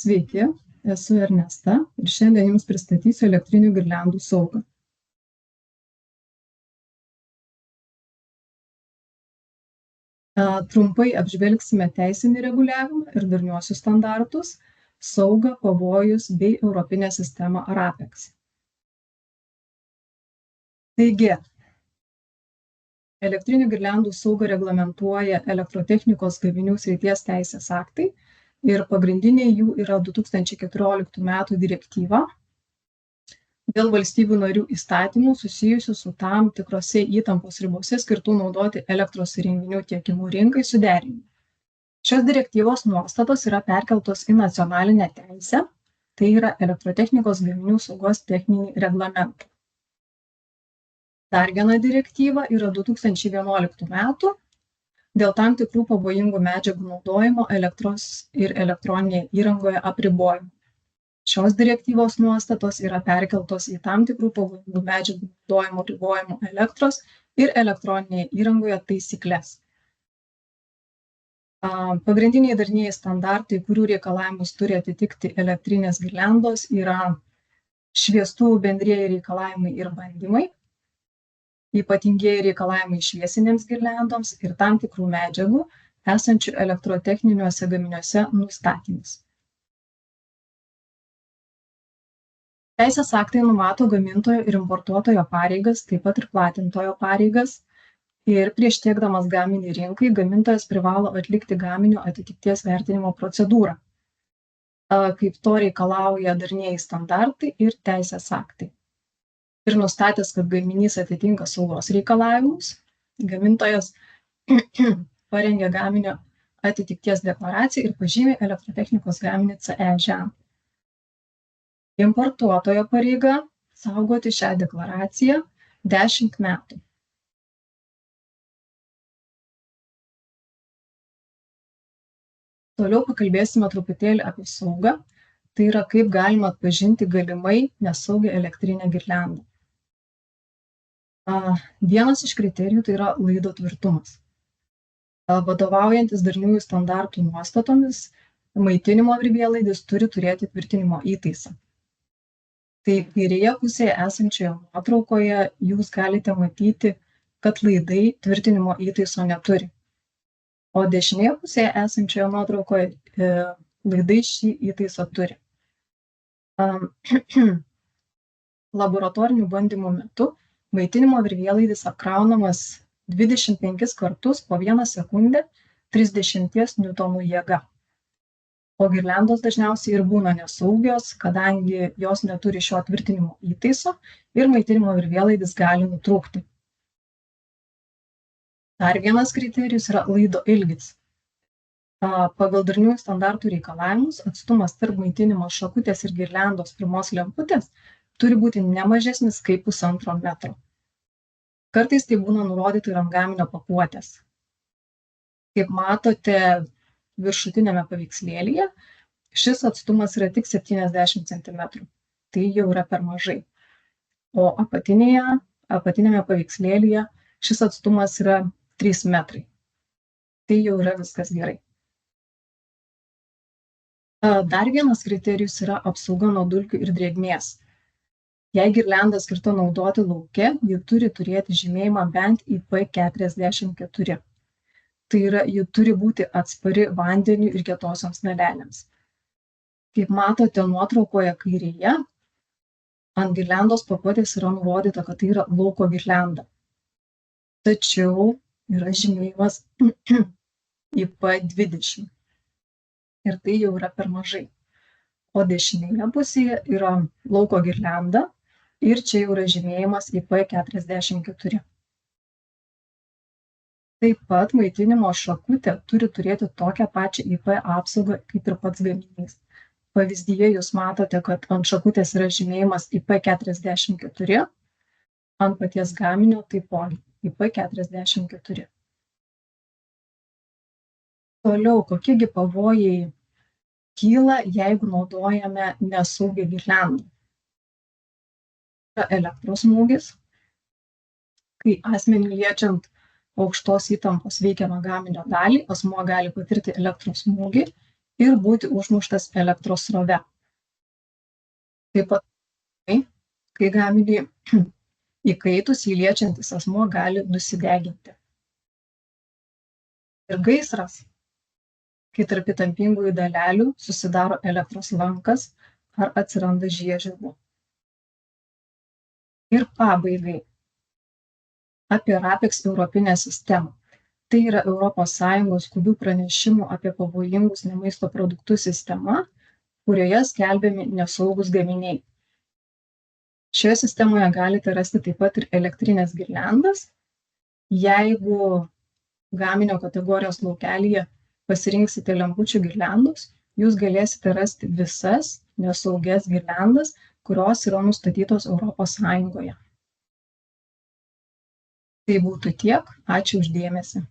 Sveiki, esu Ernesta ir šiandien Jums pristatysiu elektrinių girliandų saugą. Trumpai apžvelgsime teisinį reguliavimą ir darniuosius standartus, saugą, pavojus bei Europinę sistemą RAPEX. Taigi, elektrinių girliandų saugą reglamentuoja elektrotechnikos gaminių srities teisės aktai ir pagrindiniai jų yra 2014 metų direktyva dėl valstybių narių įstatymų susijusių su tam tikrose įtampos ribose skirtų naudoti elektros įrenginių tiekimo rinkai suderinimu. Šios direktyvos nuostatos yra perkeltos į nacionalinę teisę, tai yra elektrotechnikos gaminių saugos techninį reglamentą. Dar viena direktyva yra 2011 metų dėl tam tikrų pavojingų medžiagų naudojimo elektros ir elektroninėje įrangoje apribojimų. Šios direktyvos nuostatos yra perkeltos į tam tikrų pavojingų medžiagų naudojimo ribojimų elektros ir elektroninėje įrangoje taisykles. Pagrindiniai darnieji standartai, kurių reikalavimus turi atitikti elektrinės girliandos, yra šviestuvų bendrieji reikalavimai ir bandymai, ypatingieji reikalavimai šviesinėms girliandoms ir tam tikrų medžiagų esančių elektrotechniniuose gaminiuose nustatymas. Teisės aktai numato gamintojo ir importuotojo pareigas, taip pat ir platintojo pareigas, ir prieš tiekdamas gaminį rinkai gamintojas privalo atlikti gaminio atitikties vertinimo procedūrą, kaip to reikalauja darnieji standartai ir teisės aktai. Ir nustatęs, kad gaminys atitinka saugos reikalavimus, gamintojas parengia gaminio atitikties deklaraciją ir pažymi elektrotechnikos gaminį CE ženklą. Importuotojo pareiga saugoti šią deklaraciją 10 metų. Toliau pakalbėsime truputėlį apie saugą, tai yra kaip galima atpažinti galimai nesaugią elektrinę girliandą. Vienas iš kriterijų tai yra laido tvirtumas. Vadovaujantis darniųjų standartų nuostatomis, maitinimo virvėlaidis turi turėti tvirtinimo įtaisą. Tai kairėje pusėje esančioje nuotraukoje jūs galite matyti, kad laidai tvirtinimo įtaiso neturi. O dešinėje pusėje esančioje nuotraukoje laidai šį įtaisą turi. Laboratorinių bandymų metu maitinimo virvėlaidis apkraunamas 25 kartus po 1 sekundę 30 Newtonų jėga. O girliandos dažniausiai ir būna nesaugios, kadangi jos neturi šio tvirtinimo įtaiso ir maitinimo virvėlaidis gali nutrūkti. Dar vienas kriterijus yra laido ilgis. Pagal darniųjų standartų reikalavimus atstumas tarp maitinimo šakutės ir girliandos pirmos lemputės turi būti ne mažesnis kaip 1,5 metro. Kartais tai būna nurodyta ir ant gaminio pakuotės. Kaip matote viršutinėme paveikslėlyje, šis atstumas yra tik 70 cm. Tai jau yra per mažai. O apatinėme paveikslėlyje šis atstumas yra 3 metrai. Tai jau yra viskas gerai. Dar vienas kriterijus yra apsauga nuo dulkių ir drėgmės. Jei girlianda skirta naudoti lauke, ji turi turėti žymėjimą bent IP44. Tai yra, ji turi būti atspari vandeniui ir kietosioms dalelėms. Kaip matote nuotraukoje kairėje, ant girliandos pakuotės yra nurodyta, kad tai yra lauko girlianda. Tačiau yra žymėjimas IP20. Ir tai jau yra per mažai. O dešinėje pusėje yra lauko girlianda ir čia jau yra žymėjimas IP44. Taip pat maitinimo šakutė turi turėti tokią pačią IP apsaugą kaip ir pats gaminys. Pavyzdyje jūs matote, kad ant šakutės yra žymėjimas IP44, ant paties gaminio taipogi IP44. Toliau, kokiegi pavojai kyla, jeigu naudojame nesaugią girliandą. Elektros smūgis, kai asmenį liečiant aukštos įtampos veikiamą gaminio dalį, asmuo gali patirti elektros smūgį ir būti užmuštas elektros srove. Taip pat, kai gaminį įkaitus jį liečiantis asmuo gali nusideginti. Ir gaisras, kai tarp įtampingųjų dalelių susidaro elektros lankas ar atsiranda žiežirbų. Ir pabaigai apie RAPEX europinę sistemą. Tai yra ES skubių pranešimų apie pavojingus nemaisto produktus sistema, kurioje skelbiami nesaugus gaminiai. Šioje sistemoje galite rasti taip pat ir elektrinės girliandas. Jeigu gaminio kategorijos laukelyje pasirinksite lempučių girliandus, jūs galėsite rasti visas nesaugias girliandas, kurios yra nustatytos ES. Tai būtų tiek. Ačiū už dėmesį.